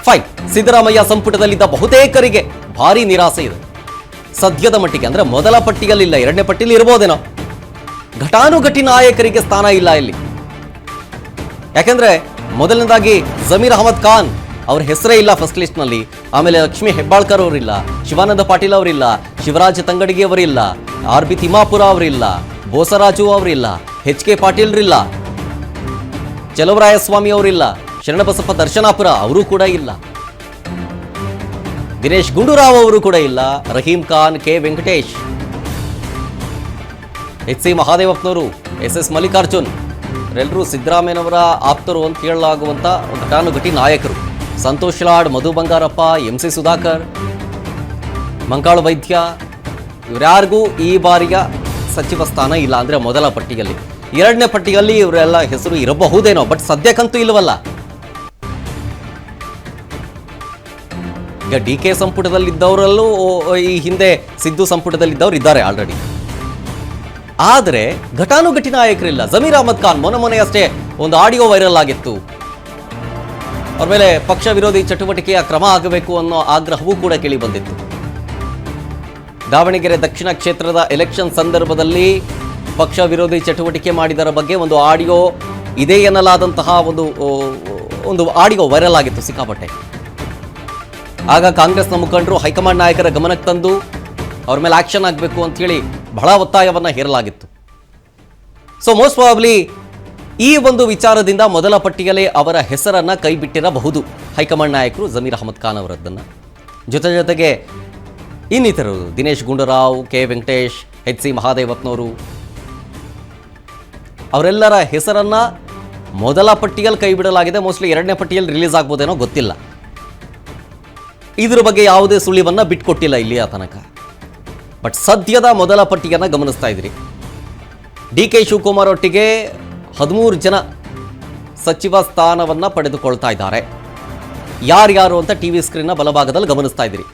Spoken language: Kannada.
ಫೈನ್. ಸಿದ್ದರಾಮಯ್ಯ ಸಂಪುಟದಲ್ಲಿದ್ದ ಬಹುತೇಕರಿಗೆ ಭಾರಿ ನಿರಾಸೆ ಇದೆ ಸದ್ಯದ ಮಟ್ಟಿಗೆ. ಅಂದ್ರೆ ಮೊದಲ ಪಟ್ಟಿಯಲ್ಲಿಲ್ಲ, ಎರಡನೇ ಪಟ್ಟಿಯಲ್ಲಿ ಇರ್ಬೋದೇನೋ. ಘಟಾನುಘಟಿ ನಾಯಕರಿಗೆ ಸ್ಥಾನ ಇಲ್ಲ ಇಲ್ಲಿ. ಯಾಕೆಂದ್ರೆ ಮೊದಲನೇದಾಗಿ ಜಮೀರ್ ಅಹಮದ್ ಖಾನ್ ಅವ್ರ ಹೆಸರೇ ಇಲ್ಲ ಫಸ್ಟ್ ಲಿಸ್ಟ್ ನಲ್ಲಿ. ಆಮೇಲೆ ಲಕ್ಷ್ಮೀ ಹೆಬ್ಬಾಳ್ಕರ್ ಅವರಿಲ್ಲ, ಶಿವಾನಂದ ಪಾಟೀಲ್ ಅವರಿಲ್ಲ, ಶಿವರಾಜ್ ತಂಗಡಗಿ ಅವರಿಲ್ಲ, RB ತಿಮ್ಮಾಪುರ ಅವರಿಲ್ಲ, ಬೋಸರಾಜು ಅವರಿಲ್ಲ, HK ಪಾಟೀಲ್ರಿಲ್ಲ, ಚಲವರಾಯಸ್ವಾಮಿ ಅವರಿಲ್ಲ, ಶರಣಬಸಪ್ಪ ದರ್ಶನಾಪುರ ಅವರು ಕೂಡ ಇಲ್ಲ, ದಿನೇಶ್ ಗುಂಡೂರಾವ್ ಅವರು ಕೂಡ ಇಲ್ಲ, Rahim Khan, K Venkatesh, HC ಮಹಾದೇವಪ್ಪನವರು, SS Mallikarjun ಎಲ್ಲರೂ ಸಿದ್ದರಾಮಯ್ಯನವರ ಆಪ್ತರು ಅಂತ ಕೇಳಲಾಗುವಂಥ ಘಟಾನುಘಟಿ ನಾಯಕರು. ಸಂತೋಷ್ ಲಾಡ್, ಮಧು ಬಂಗಾರಪ್ಪ, MC ಸುಧಾಕರ್, ಮಂಕಾಳು ವೈದ್ಯ ಇವರ್ಯಾರಿಗೂ ಈ ಬಾರಿಯ ಸಚಿವ ಸ್ಥಾನ ಇಲ್ಲ. ಅಂದರೆ ಮೊದಲ ಪಟ್ಟಿಯಲ್ಲಿ. ಎರಡನೇ ಪಟ್ಟಿಯಲ್ಲಿ ಇವರೆಲ್ಲ ಹೆಸರು ಇರಬಹುದೇನೋ, ಬಟ್ ಸದ್ಯಕ್ಕಂತೂ ಇಲ್ಲವಲ್ಲ. ಈಗ DK ಸಂಪುಟದಲ್ಲಿದ್ದವರಲ್ಲೂ ಈ ಹಿಂದೆ ಸಿದ್ದು ಸಂಪುಟದಲ್ಲಿದ್ದವರು ಇದ್ದಾರೆ ಆಲ್ರೆಡಿ. ಆದರೆ ಘಟಾನುಘಟಿ ನಾಯಕರಿಲ್ಲ. ಜಮೀರ್ ಅಹಮದ್ ಖಾನ್ ಮೊನ್ನೆಯಷ್ಟೇ ಒಂದು ಆಡಿಯೋ ವೈರಲ್ ಆಗಿತ್ತು. ಅವ್ರ ಮೇಲೆ ಪಕ್ಷ ವಿರೋಧಿ ಚಟುವಟಿಕೆಯ ಕ್ರಮ ಆಗಬೇಕು ಅನ್ನೋ ಆಗ್ರಹವೂ ಕೂಡ ಕೇಳಿ ಬಂದಿತ್ತು. ದಾವಣಗೆರೆ ದಕ್ಷಿಣ ಕ್ಷೇತ್ರದ ಎಲೆಕ್ಷನ್ ಸಂದರ್ಭದಲ್ಲಿ ಪಕ್ಷ ವಿರೋಧಿ ಚಟುವಟಿಕೆ ಮಾಡಿದರ ಬಗ್ಗೆ ಒಂದು ಆಡಿಯೋ ಇದೆ ಎನ್ನಲಾದಂತಹ ಒಂದು ಆಡಿಯೋ ವೈರಲ್ ಆಗಿತ್ತು ಸಿಕ್ಕಾಪಟ್ಟೆ. ಆಗ ಕಾಂಗ್ರೆಸ್ನ ಮುಖಂಡರು ಹೈಕಮಾಂಡ್ ನಾಯಕರ ಗಮನಕ್ಕೆ ತಂದು ಅವ್ರ ಮೇಲೆ ಆಕ್ಷನ್ ಆಗಬೇಕು ಅಂತ ಹೇಳಿ ಬಹಳ ಒತ್ತಾಯವನ್ನು ಹೇರಲಾಗಿತ್ತು. ಸೊ ಮೋಸ್ಟ್ ಪ್ರಾಬಬ್ಲಿ ಈ ಒಂದು ವಿಚಾರದಿಂದ ಮೊದಲ ಪಟ್ಟಿಯಲ್ಲೇ ಅವರ ಹೆಸರನ್ನ ಕೈ ಬಿಟ್ಟಿರಬಹುದು ಹೈಕಮಾಂಡ್ ನಾಯಕರು ಜಮೀರ್ ಅಹಮದ್ ಖಾನ್ ಅವರದ್ದನ್ನು. ಜೊತೆಗೆ ಇನ್ನಿತರರು ದಿನೇಶ್ ಗುಂಡೂರಾವ್, K ವೆಂಕಟೇಶ್, HC ಮಹಾದೇವಪ್ಪನವರು ಅವರೆಲ್ಲರ ಹೆಸರನ್ನ ಮೊದಲ ಪಟ್ಟಿಯಲ್ಲಿ ಕೈ ಬಿಡಲಾಗಿದೆ. ಮೋಸ್ಟ್ಲಿ ಎರಡನೇ ಪಟ್ಟಿಯಲ್ಲಿ ರಿಲೀಸ್ ಆಗ್ಬೋದೇನೋ ಗೊತ್ತಿಲ್ಲ. ಇದ್ರ ಬಗ್ಗೆ ಯಾವುದೇ ಸುಳಿವನ್ನ ಬಿಟ್ಕೊಟ್ಟಿಲ್ಲ ಇಲ್ಲಿಯ ತನಕ. ಬಟ್ ಸದ್ಯದ ಮೊದಲ ಪಟ್ಟಿಯನ್ನು ಗಮನಿಸ್ತಾ ಇದ್ರಿ. DK ಶಿವಕುಮಾರ್ ಒಟ್ಟಿಗೆ 13 ಜನ ಸಚಿವ ಸ್ಥಾನವನ್ನು ಪಡೆದುಕೊಳ್ತಾ ಇದ್ದಾರೆ. ಯಾರ್ಯಾರು ಅಂತ TV ಸ್ಕ್ರೀನ್ನ ಬಲಭಾಗದಲ್ಲಿ ಗಮನಿಸ್ತಾ ಇದ್ದೀರಿ.